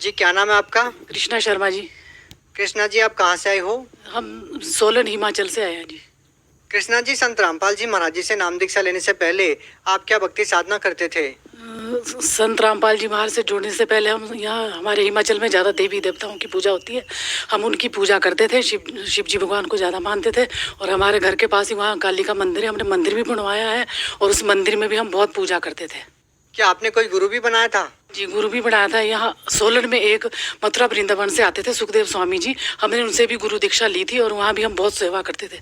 जी, क्या नाम है आपका? कृष्णा शर्मा जी। कृष्णा जी, आप कहाँ से आए हो? हम सोलन हिमाचल से आए हैं जी। कृष्णा जी, संत रामपाल जी महाराज जी से नाम दीक्षा लेने से पहले आप क्या भक्ति साधना करते थे? संत रामपाल जी महाराज से जुड़ने से पहले हम यहाँ हमारे हिमाचल में ज़्यादा देवी देवताओं की पूजा होती है। हम उनकी पूजा करते थे, शिव जी भगवान को ज़्यादा मानते थे। और हमारे घर के पास ही वहाँ काली का मंदिर है, हमने मंदिर भी बनवाया है और उस मंदिर में भी हम बहुत पूजा करते थे। क्या आपने कोई गुरु भी बनाया था? जी, गुरु भी बनाया था। यहाँ सोलन में एक मथुरा वृंदावन से आते थे सुखदेव स्वामी जी, हमने उनसे भी गुरु दीक्षा ली थी और वहाँ भी हम बहुत सेवा करते थे।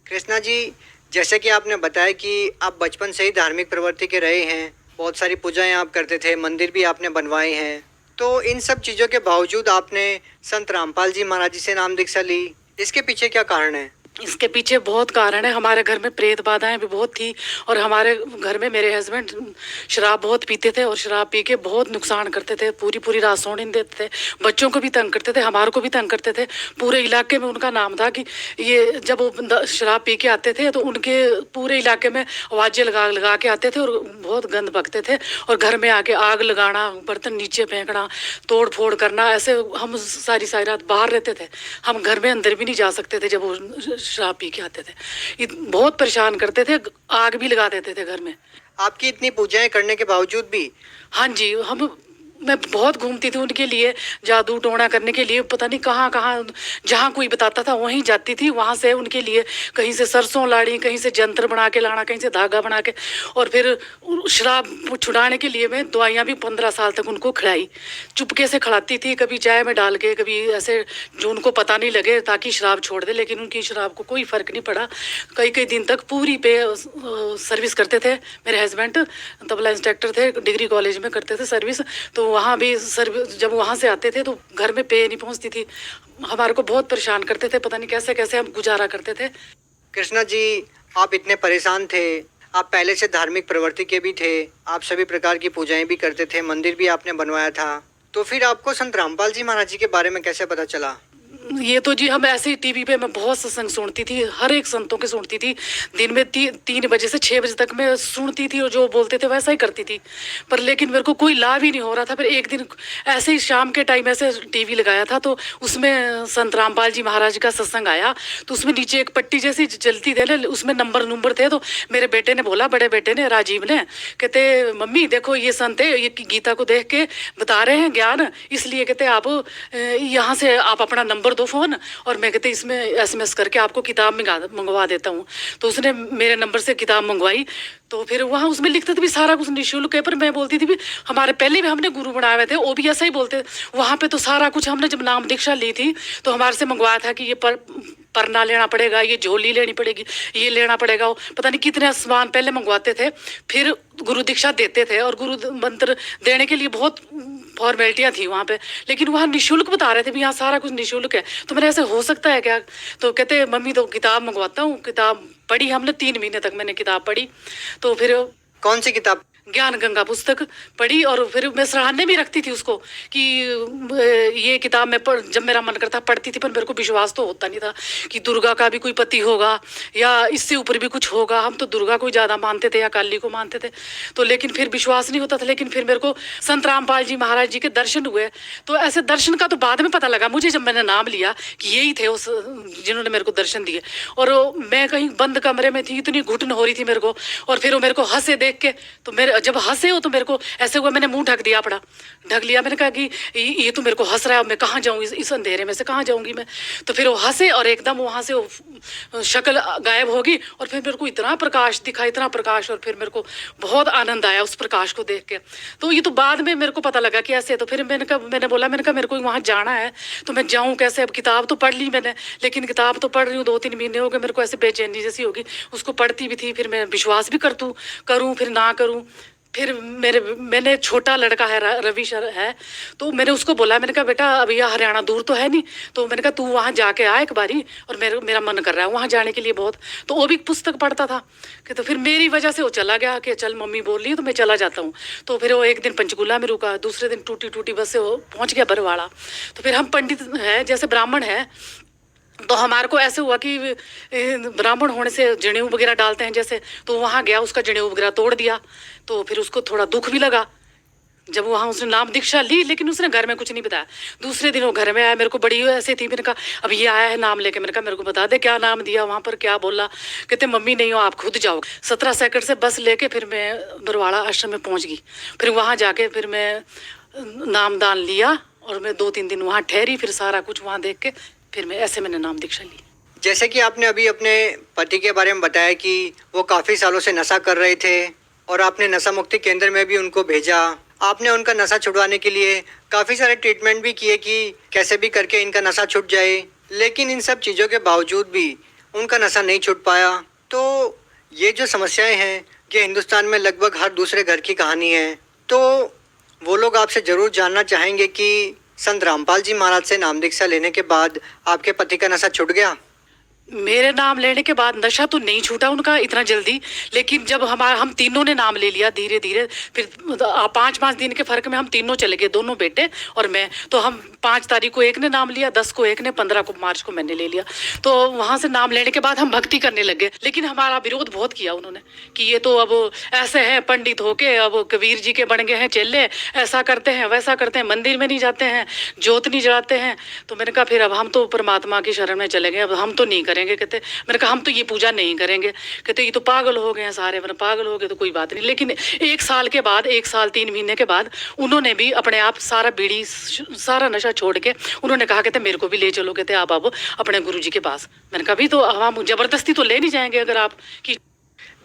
कृष्णा जी, जैसे कि आपने बताया कि आप बचपन से ही धार्मिक प्रवृत्ति के रहे हैं, बहुत सारी पूजाएं आप करते थे, मंदिर भी आपने बनवाए हैं, तो इन सब चीज़ों के बावजूद आपने संत रामपाल जी महाराज जी से नाम दीक्षा ली, इसके पीछे क्या कारण है? इसके पीछे बहुत कारण है। हमारे घर में प्रेत बाधाएं भी बहुत थी और हमारे घर में मेरे हस्बैंड शराब बहुत पीते थे और शराब पी के बहुत नुकसान करते थे, पूरी पूरी रात सोने नहीं देते थे, बच्चों को भी तंग करते थे, हमारे को भी तंग करते थे। पूरे इलाके में उनका नाम था कि ये जब वो शराब पी के आते थे तो उनके पूरे इलाके में आवाज़ें लगा लगा के आते थे और बहुत गंद बकते थे और घर में आके आग लगाना, बर्तन नीचे फेंकना, तोड़ फोड़ करना, ऐसे हम सारी सारी रात बाहर रहते थे। हम घर में अंदर भी नहीं जा सकते थे जब वो शराब पी के आते थे। बहुत परेशान करते थे, आग भी लगा देते थे घर में। आपकी इतनी पूजाएं करने के बावजूद भी? हाँ जी, मैं बहुत घूमती थी उनके लिए, जादू टोना करने के लिए, पता नहीं कहाँ कहाँ, जहाँ कोई बताता था वहीं जाती थी। वहाँ से उनके लिए कहीं से सरसों लाड़ी, कहीं से जंतर बना के लाना, कहीं से धागा बना के, और फिर शराब छुड़ाने के लिए मैं दवाइयाँ भी 15 साल तक उनको खिलाई, चुपके से खिलाती थी, कभी चाय में डाल के, कभी ऐसे जो उनको पता नहीं लगे ताकि शराब छोड़ दे। लेकिन उनकी शराब को कोई फ़र्क नहीं पड़ा। कई कई दिन तक पूरी पे सर्विस करते थे। मेरे हस्बैंड तबला इंस्ट्रक्टर थे, डिग्री कॉलेज में करते थे सर्विस, तो वहाँ भी सर्विस जब वहाँ से आते थे तो घर में पे नहीं पहुँचती थी। हमारे को बहुत परेशान करते थे, पता नहीं कैसे कैसे हम गुजारा करते थे। कृष्णा जी, आप इतने परेशान थे, आप पहले से धार्मिक प्रवृत्ति के भी थे, आप सभी प्रकार की पूजाएं भी करते थे, मंदिर भी आपने बनवाया था, तो फिर आपको संत रामपाल जी महाराज जी के बारे में कैसे पता चला? ये तो जी हम ऐसे ही टीवी पे मैं बहुत सत्संग सुनती थी, हर एक संतों के सुनती थी। दिन में 3 बजे से 6 बजे तक मैं सुनती थी और जो बोलते थे वैसा ही करती थी, पर लेकिन मेरे को कोई लाभ ही नहीं हो रहा था। फिर एक दिन ऐसे ही शाम के टाइम ऐसे टीवी लगाया था तो उसमें संत रामपाल जी महाराज का सत्संग आया, तो उसमें नीचे एक पट्टी जैसी चलती थी ना, उसमें नंबर थे। तो मेरे बेटे ने बोला, बड़े बेटे ने, राजीव ने, कहते मम्मी देखो ये संत है, ये गीता को देख के बता रहे हैं ज्ञान, इसलिए कहते आप यहाँ से आप अपना नंबर दो फ़ोन और मैं कहते इसमें SMS करके आपको किताब मंगवा देता हूँ। तो उसने मेरे नंबर से किताब मंगवाई। तो फिर वहाँ उसमें लिखते थे भी सारा कुछ निःशुल्क है, पर मैं बोलती थी भी हमारे पहले भी हमने गुरु बनाए हुए थे, वो भी ऐसा ही बोलते। वहाँ पे तो सारा कुछ हमने जब नाम दीक्षा ली थी तो हमारे से मंगवाया था कि ये परना लेना पड़ेगा, ये झोली लेनी पड़ेगी, ये लेना पड़ेगा, वो पता नहीं कितने सामान पहले मंगवाते थे, फिर गुरु दीक्षा देते थे। और गुरु मंत्र देने के लिए बहुत फॉर्मेलिटियाँ थी वहाँ पे, लेकिन वहाँ निःशुल्क बता रहे थे भी यहाँ सारा कुछ निःशुल्क है। तो मेरे ऐसे हो सकता है क्या? तो कहते मम्मी तो किताब मंगवाता हूँ। किताब पढ़ी हमने, 3 महीने तक मैंने किताब पढ़ी। तो फिर कौन सी किताब? ज्ञान गंगा पुस्तक पढ़ी और फिर मैं सराहने भी रखती थी उसको कि ये किताब मैं जब मेरा मन करता पढ़ती थी, पर मेरे को विश्वास तो होता नहीं था कि दुर्गा का भी कोई पति होगा या इससे ऊपर भी कुछ होगा। हम तो दुर्गा को ज़्यादा मानते थे या काली को मानते थे, तो लेकिन फिर विश्वास नहीं होता था। लेकिन फिर मेरे को संत रामपाल जी महाराज जी के दर्शन हुए, तो ऐसे दर्शन का तो बाद में पता लगा मुझे, जब मैंने नाम लिया कि यही थे उस जिन्होंने मेरे को दर्शन दिए। और मैं कहीं बंद कमरे में थी, इतनी घुटन हो रही थी मेरे को, और फिर वो मेरे को हंसे देख के, तो मेरे जब हंसे हो तो मेरे को ऐसे हुआ, मैंने मुंह ढक दिया, अपना ढक लिया। मैंने कहा कि ये तो मेरे को हंस रहा है, मैं कहाँ जाऊँ, इस अंधेरे में से कहाँ जाऊँगी मैं? तो फिर वो हंसे और एकदम वहाँ से वो शक्ल गायब होगी और फिर मेरे को इतना प्रकाश दिखा, इतना प्रकाश, और फिर मेरे को बहुत आनंद आया उस प्रकाश को देख के। तो ये तो बाद में मेरे को पता लगा कि ऐसे। तो फिर मैंने कहा मेरे को वहाँ जाना है, तो मैं जाऊँ कैसे? अब किताब तो पढ़ ली मैंने, लेकिन किताब तो पढ़ रही हूँ, 2-3 महीने हो गए, मेरे को ऐसे बेचैनी जैसी होगी। उसको पढ़ती भी थी, फिर मैं विश्वास भी करूँ फिर ना करूँ। फिर मैंने छोटा लड़का है, रवि सर है, तो मैंने उसको बोला, मैंने कहा बेटा अभी यह हरियाणा दूर तो है नहीं, तो मैंने कहा तू वहाँ जाके आ एक बारी, और मेरा मन कर रहा है वहाँ जाने के लिए बहुत। तो वो भी पुस्तक पढ़ता था कि, तो फिर मेरी वजह से वो चला गया कि चल मम्मी बोल रही है तो मैं चला जाता हूँ। तो फिर वो एक दिन पंचकूला में रुका, दूसरे दिन टूटी बस से वो पहुँच गया बरवाड़ा। तो फिर हम पंडित है, जैसे ब्राह्मण है, तो हमारे को ऐसे हुआ कि ब्राह्मण होने से जनेऊ वगैरह डालते हैं जैसे, तो वहाँ गया, उसका जनेऊ वगैरह तोड़ दिया। तो फिर उसको थोड़ा दुख भी लगा, जब वहाँ उसने नाम दीक्षा ली, लेकिन उसने घर में कुछ नहीं बताया। दूसरे दिन वो घर में आया, मेरे को बड़ी ऐसे थी, मैंने कहा अब ये आया है नाम लेके, मैंने कहा मेरे को बता दे क्या नाम दिया, वहाँ पर क्या बोला। कहते मम्मी नहीं हो, आप खुद जाओ। 17 सेकंड से बस लेके फिर मैं बरवाड़ा आश्रम में पहुँच गई। फिर वहाँ जाके फिर मैं नामदान लिया और मैं 2-3 दिन वहाँ ठहरी, फिर सारा कुछ वहाँ देख के फिर मैं ऐसे मैंने नाम दीक्षा ली। जैसे कि आपने अभी अपने पति के बारे में बताया कि वो काफ़ी सालों से नशा कर रहे थे और आपने नशा मुक्ति केंद्र में भी उनको भेजा। आपने उनका नशा छुड़वाने के लिए काफ़ी सारे ट्रीटमेंट भी किए कि कैसे भी करके इनका नशा छूट जाए, लेकिन इन सब चीज़ों के बावजूद भी उनका नशा नहीं छूट पाया। तो ये जो समस्याएं हैं ये हिंदुस्तान में लगभग हर दूसरे घर की कहानी है। तो वो लोग आपसे ज़रूर जानना चाहेंगे कि संत रामपाल जी महाराज से नाम दीक्षा लेने के बाद आपके पति का नशा छूट गया? मेरे नाम लेने के बाद नशा तो नहीं छूटा उनका इतना जल्दी, लेकिन जब हम तीनों ने नाम ले लिया धीरे धीरे, फिर 5-5 दिन के फर्क में हम तीनों चले गए, दोनों बेटे और मैं। तो हम 5 तारीख को एक ने नाम लिया, 10 को एक ने, 15 को मार्च को मैंने ले लिया। तो वहां से नाम लेने के बाद हम भक्ति करने लगे, लेकिन हमारा विरोध बहुत किया उन्होंने कि ये तो अब ऐसे हैं पंडित होके, अब कबीर जी के बन गए हैं चेले, ऐसा करते हैं वैसा करते हैं, मंदिर में नहीं जाते हैं, जोत नहीं जलाते हैं। तो मैंने कहा फिर अब हम तो परमात्मा की शरण में चले गए, अब हम तो नहीं करेंगे। कहते मैंने कहा हम तो ये पूजा नहीं करेंगे। कहते ये तो पागल हो गए हैं सारे। मैंने पागल हो गए तो कोई बात नहीं। लेकिन 1 साल के बाद, 1 साल 3 महीने के बाद उन्होंने भी अपने आप सारा बीड़ी सारा नशा छोड़ के उन्होंने कहा कहते मेरे को भी ले चलो, कहते आप अब अपने गुरु जी के पास। मैंने कहा भी तो हम जबरदस्ती तो ले नहीं जाएंगे अगर आप कि।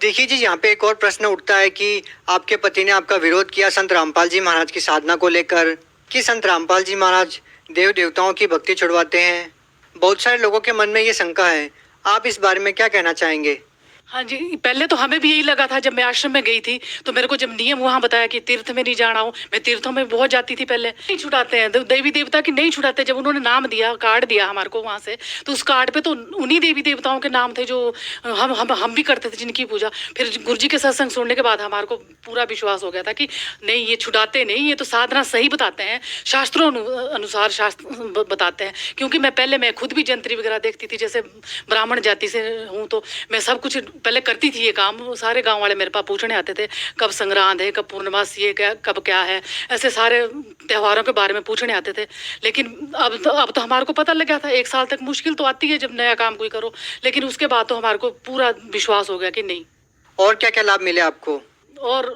देखिए जी, यहाँ पे एक और प्रश्न उठता है कि आपके पति ने आपका विरोध किया संत रामपाल जी महाराज की साधना को लेकर कि संत रामपाल जी महाराज देव देवताओं की भक्ति छुड़वाते हैं। बहुत सारे लोगों के मन में ये शंका है, आप इस बारे में क्या कहना चाहेंगे? हाँ जी, पहले तो हमें भी यही लगा था। जब मैं आश्रम में गई थी तो मेरे को जब नियम वहाँ बताया कि तीर्थ में नहीं जाना हो, मैं तीर्थों में बहुत जाती थी पहले। नहीं छुड़ाते हैं देवी देवता की, नहीं छुड़ाते। जब उन्होंने नाम दिया, कार्ड दिया हमारे को वहाँ से, तो उस कार्ड पे तो उन्हीं देवी देवताओं के नाम थे जो हम भी करते थे, जिनकी पूजा। फिर गुरु जी के सत्संग सुनने के बाद हमारे को पूरा विश्वास हो गया था कि नहीं ये छुड़ाते नहीं, ये तो साधना सही बताते हैं, शास्त्रों अनुसार शास्त्र बताते हैं। क्योंकि मैं खुद भी जंत्री वगैरह देखती थी, जैसे ब्राह्मण जाति से हूँ तो मैं सब कुछ पहले करती थी ये काम। सारे गांव वाले मेरे पास पूछने आते थे कब संग्रांद है, कब पूर्णमासी है, कब क्या है, ऐसे सारे त्योहारों के बारे में पूछने आते थे। लेकिन अब तो हमारे को पता लग गया था। 1 साल तक मुश्किल तो आती है जब नया काम कोई करो, लेकिन उसके बाद तो हमारे को पूरा विश्वास हो गया कि नहीं। और क्या क्या लाभ मिले आपको? और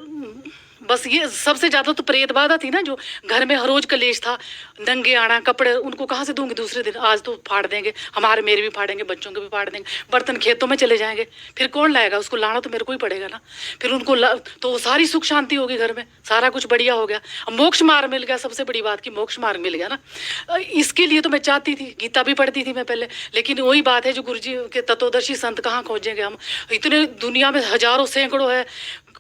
बस ये सबसे ज्यादा तो प्रेत बाधा थी ना, जो घर में हर रोज कलेश था। नंगे आना, कपड़े उनको कहाँ से दूंगी दूसरे दिन, आज तो फाड़ देंगे, मेरे भी फाड़ेंगे, बच्चों के भी फाड़ देंगे। बर्तन खेतों में चले जाएंगे, फिर कौन लाएगा उसको, लाना तो मेरे को ही पड़ेगा ना। फिर उनको तो सारी सुख शांति होगी घर में, सारा कुछ बढ़िया हो गया। अब मोक्ष मार्ग मिल गया, सबसे बड़ी बात की मोक्ष मार्ग मिल गया ना। इसके लिए तो मैं चाहती थी, गीता भी पढ़ती थी मैं पहले, लेकिन वही बात है जो गुरु जी के तत्वदर्शी संत कहाँ खोजेंगे हम। इतने दुनिया में हजारों सैकड़ों है,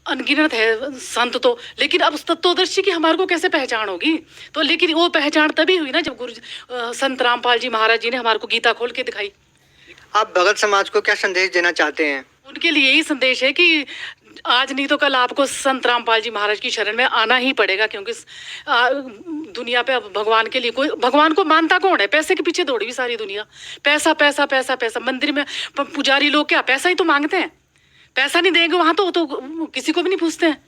अनगिनत है संत तो, लेकिन अब उस तत्वदर्शी की हमारे को कैसे पहचान होगी? तो लेकिन वो पहचान तभी हुई ना जब संत रामपाल जी महाराज जी ने हमारे को गीता खोल के दिखाई। आप भगत समाज को क्या संदेश देना चाहते हैं? उनके लिए यही संदेश है कि आज नहीं तो कल आपको संत रामपाल जी महाराज की शरण में आना ही पड़ेगा। क्योंकि दुनिया पे अब भगवान के लिए कोई, भगवान को मानता कौन है? पैसे के पीछे दौड़ी हुई सारी दुनिया, पैसा पैसा पैसा पैसा। मंदिर में पुजारी लोग क्या पैसा ही तो मांगते हैं, पैसा नहीं देंगे वहां तो किसी को भी नहीं पूछते हैं।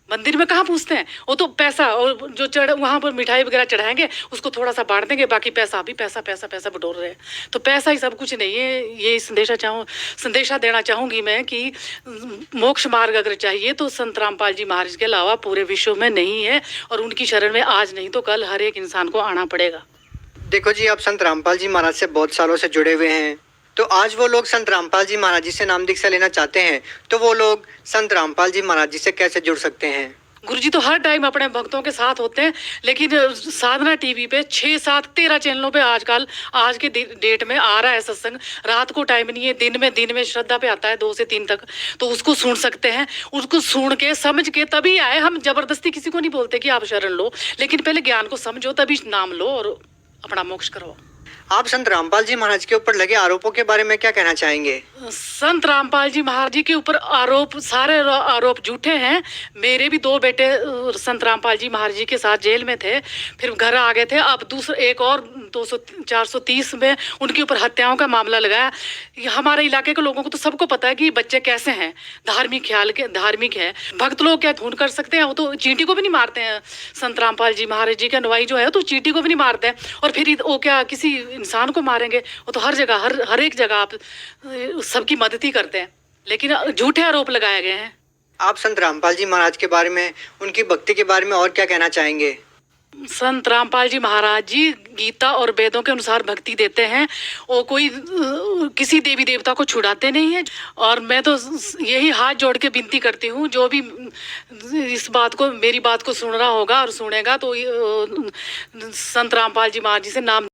मंदिर में कहाँ पूछते हैं, वो तो पैसा, और जो वहां पर मिठाई वगैरह चढ़ाएंगे उसको थोड़ा सा बांट देंगे, बाकी पैसा भी पैसा पैसा पैसा बटोर रहे हैं। तो पैसा ही सब कुछ नहीं है। ये संदेशा देना चाहूंगी मैं कि मोक्ष मार्ग अगर चाहिए तो संत रामपाल जी महाराज के अलावा पूरे विश्व में नहीं है, और उनकी शरण में आज नहीं तो कल हर एक इंसान को आना पड़ेगा। देखो जी, आप संत रामपाल जी महाराज से बहुत सालों से जुड़े हुए हैं, तो आज वो लोग संत रामपाल जी महाराज जी से नाम दीक्षा लेना चाहते हैं, तो वो लोग संत रामपाल जी महाराज जी से कैसे जुड़ सकते हैं? गुरुजी तो हर टाइम अपने भक्तों के साथ होते हैं, लेकिन साधना टीवी पे 6, 7, 13 चैनलों पे आजकल आज के डेट में आ रहा है सत्संग। रात को टाइम नहीं है, दिन में श्रद्धा पे आता है 2 से 3 तक, तो उसको सुन सकते हैं। उसको सुन के समझ के तभी आए। हम जबरदस्ती किसी को नहीं बोलते कि आप शरण लो, लेकिन पहले ज्ञान को समझो तभी नाम लो और अपना मोक्ष करो। आप संत रामपाल जी महाराज के ऊपर लगे आरोपों के बारे में क्या कहना चाहेंगे? संत रामपाल जी महाराज जी के ऊपर सारे आरोप झूठे हैं। मेरे भी 2 बेटे संत रामपाल जी महाराज जी के साथ जेल में थे, फिर घर आ गए थे। अब एक और 200 430 में उनके ऊपर हत्याओं का मामला लगाया। ये हमारे इलाके के लोगों को तो सबको पता है कि बच्चे कैसे हैं, धार्मिक है। भक्त लोग क्या ढूंढ कर सकते हैं, वो तो चींटी को भी नहीं मारते हैं। संत रामपाल जी महाराज जी के अनुयायी जो है तो चींटी को भी नहीं मारते हैं, और फिर वो क्या किसी इंसान को मारेंगे? वो तो हर जगह हर एक जगह आप सबकी मदद ही करते हैं, लेकिन झूठे आरोप लगाए गए हैं। आप संत रामपाल जी महाराज के बारे में, उनकी भक्ति के बारे में और क्या कहना चाहेंगे? संत रामपाल जी महाराज जी गीता और वेदों के अनुसार भक्ति देते हैं। वो कोई किसी देवी देवता को छुड़ाते नहीं है। और मैं तो यही हाथ जोड़ के विनती करती हूँ, जो भी इस बात को, मेरी बात को सुन रहा होगा और सुनेगा, तो संत रामपाल जी महाराज जी से नाम